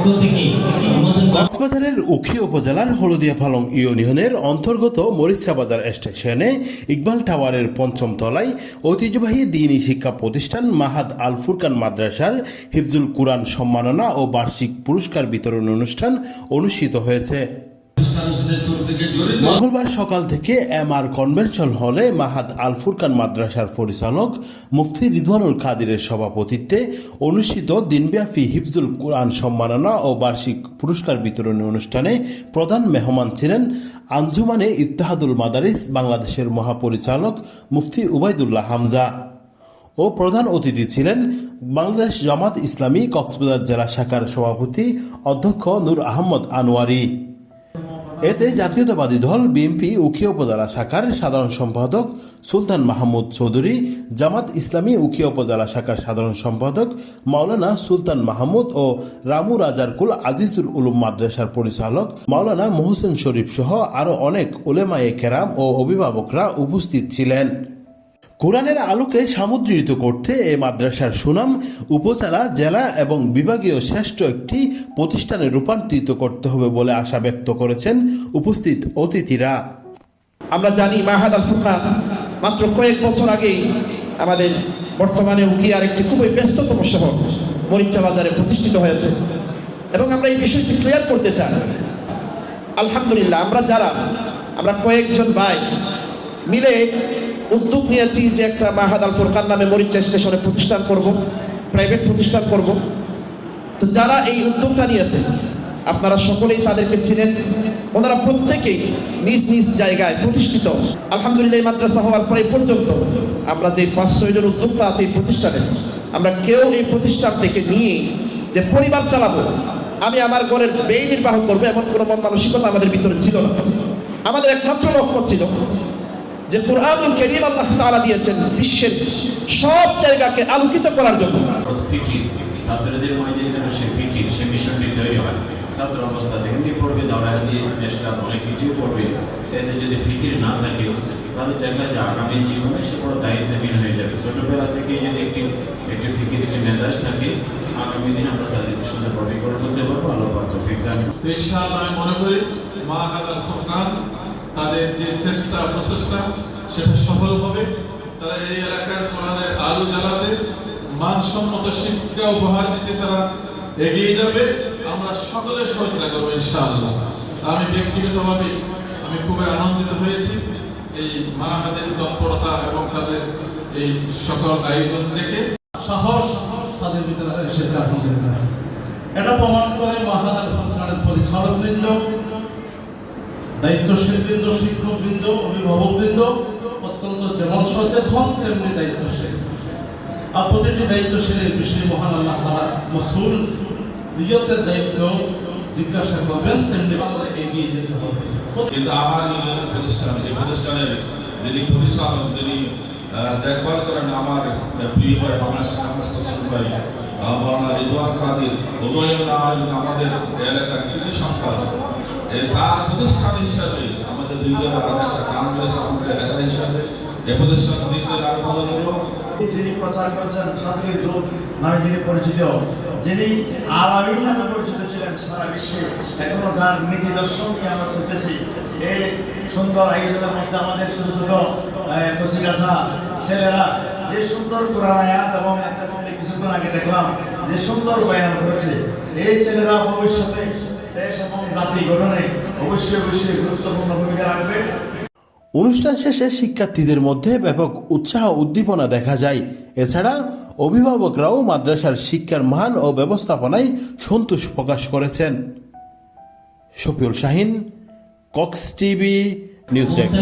পক্ষ থেকে কক্সবাজারের উখিয়া উপজেলার হলদিয়া পালং ইউনিয়নের অন্তর্গত মরিচা বাজার স্টেশনে ইকবাল টাওয়ারের পঞ্চম তলায় ঐতিহ্যবাহী দ্বীনী শিক্ষা প্রতিষ্ঠান মাহাদ আল ফুরকান মাদ্রাসার হিফজুল কুরআন সম্মাননা ও বার্ষিক পুরস্কার বিতরণ অনুষ্ঠান অনুষ্ঠিত হয়েছে। মঙ্গলবার সকাল থেকে MR কনভেনশন হলে মাহাদ আল ফুরকান মাদ্রাসার পরিচালক মুফতি রিদওয়ানুল কাদিরের সভাপতিত্বে অনুষ্ঠিত দিনব্যাপী হিফজুল কুরআন সম্মাননা ও বার্ষিক পুরস্কার বিতরণী অনুষ্ঠানে প্রধান মেহমান ছিলেন আঞ্জুমানে ইত্তেহাদুল মাদারিস বাংলাদেশের মহাপরিচালক মুফতি উবাইদুল্লাহ হামজা ও প্রধান অতিথি ছিলেন বাংলাদেশ জামাত ইসলামী কক্সবাজার জেলা শাখার সভাপতি অধ্যক্ষ নূর আহমদ আনোয়ারি। এতে জাতীয়তাবাদী দল বিএনপি উখিয়া উপজেলা শাখার সাধারণ সম্পাদক সুলতান মাহমুদ চৌধুরী, জামাত ইসলামী উখিয়া উপজেলা শাখার সাধারণ সম্পাদক মাওলানা সুলতান মাহমুদ ও রামু রাজারকুল আজিজুল উলুম মাদ্রাসার পরিচালক মাওলানা মোহসেন শরীফ সহ আরো অনেক উলেমায়ে কেরাম ও অভিভাবকরা উপস্থিত ছিলেন। কোরআনের আলোকে সামুদ্রিত করতে এই মাদ্রাসার সুনাম উপজেলা, জেলা এবং বিভাগীয় শ্রেষ্ঠ একটি প্রতিষ্ঠানে রূপান্তরিত করতে হবে বলে আশা ব্যক্ত করেছেন উপস্থিত অতিথিরা। আমরা জানি মাহাদ আল ফুরকান মাত্র কয়েক বছর আগেই আমাদের বর্তমানে উখিয়ার একটি খুবই ব্যস্ততম শহর মরিচা বাজারে প্রতিষ্ঠিত হয়েছে এবং আমরা এই বিষয়টি ক্লিয়ার করতে চাই। আলহামদুলিল্লাহ আমরা কয়েকজন ভাই মিলে উদ্যোগ নিয়েছি যে একটা মাহাদ আল ফুরকান নামে মরিচা স্টেশনে প্রতিষ্ঠান করব, প্রাইভেট প্রতিষ্ঠান করব। তো যারা এই উদ্যোগটা নিয়েছে আপনারা সকলেই তাদেরকে চিনেন, ওনারা প্রত্যেকেই নিজ নিজ জায়গায় প্রতিষ্ঠিত। আলহামদুলিল্লাহ এই মাদ্রাসা হওয়ার পরে পর্যন্ত আমরা যে 5-6 জন উদ্যোক্তা আছে এই প্রতিষ্ঠানে, আমরা কেউ এই প্রতিষ্ঠান থেকে নিয়ে যে পরিবার চালাবো, আমি আমার ঘরের ব্যয় নির্বাহ করবো এমন কোনো মন মানসিকতা আমাদের ভিতরে ছিল না। আমাদের একমাত্র লক্ষ্য ছিল যে কুরআনুল কারীম আল্লাহ তাআলা দিয়েছেন বিশ্বের সব জায়গাকে আলোকিত করার জন্য। ফিকির ছাত্রদের মাঝে যেন সে মিশনটি তৈরি হয়। ছাত্র অবস্থা হিন্দি পড়বে, দাওরা হাদিস, মেশকাত অনেক কিছু পড়বে। এতে যদি ফিকির না থাকে তাহলে দেখা যায় আগামী জীবনে সে বড় দায়িত্বহীন হয়ে যাবে। ছোটবেলা থেকে যদি একটি ফিকির, একটি মেজাজ থাকে, আগামী দিন আমরা তাদেরকে সুন্দরভাবে গড়ে তুলতে পারবো। আল্লাহ পাক তৌফিক দান করুন। ইনশাআল্লাহ আমি মনে করি মাহাদ আল ফুরকান তাদের যে চেষ্টা প্রচেষ্টা সেটা সফল হবে। তারা এই এলাকার কোরআনের আলো জ্বালাতে, মানসম্মত শিক্ষা উপহার দিতে তারা এগিয়ে যাবে। আমরা সকলে সহযোগিতা করবো ইনশাআল্লাহ। আমি ব্যক্তিগতভাবে আমি খুবই আনন্দিত হয়েছি এই মাহাদের তৎপরতা এবং তাদের এই সকল আয়োজন দেখে। সাহস তাদের ভিতরে এসেছে আলহামদুলিল্লাহ। এটা প্রমাণ করে মাহাদ আল ফুরকানের পরিচালকবৃন্দ, দায়িত্বশীলবৃন্দ, শিক্ষকবৃন্দ, অভিভাবকবৃন্দ অত্যন্ত যেমন সচেতন তেমনি দায়িত্বশীল। আর প্রতিটি দায়িত্বশীলের বিষয়ে মহান আল্লাহ তাআলা মাসউল নিয়তের দায়িত্ব জিজ্ঞাসা করবেন, তেমনি এগিয়ে যেতে হবে। কিন্তু আমার এই প্রতিষ্ঠানের যিনি পরিচালক, যিনি দেখভাল করেন, আমার প্রিয় ভাই বাংলাদেশ ভাই মাওলানা রিদওয়ান কাদির, উদয়ন আমাদের এলাকার কৃতি সম্পদ, তার প্রতিষ্ঠান হিসাবে আমাদের দুই জনের একটা নাম রয়েছে আমাদের এলাকা হিসাবে। এই প্রতিষ্ঠান নিজের আরো ভালো হলো। যিনি প্রচার করেছেন ছাত্রীর দূত নামে যিনি পরিচিত, যিনি আল-আমিন নামে পরিচিত ছিলেন সারা বিশ্বে, এখনো তার নীতি দর্শন নিয়ে আমরা চলতেছি। এই সুন্দর আয়োজনের মধ্যে আমাদের ছোট ছোট কচিকাছা ছেলেরা যে সুন্দর কোরআন আয়াত এবং একটা ছেলে কিছুক্ষণ আগে দেখলাম যে সুন্দর বয়ান করেছে, এই ছেলেরা ভবিষ্যতে দেশ এবং জাতি গঠনে অবশ্যই গুরুত্বপূর্ণ ভূমিকা রাখবে। অনুষ্ঠান শেষে শিক্ষার্থীদের মধ্যে ব্যাপক উৎসাহ উদ্দীপনা দেখা যায়। এছাড়া অভিভাবকরাও মাদ্রাসার শিক্ষার মান ও ব্যবস্থাপনায় সন্তোষ প্রকাশ করেছেন। Shafiul Shahin, Cox TV news desk.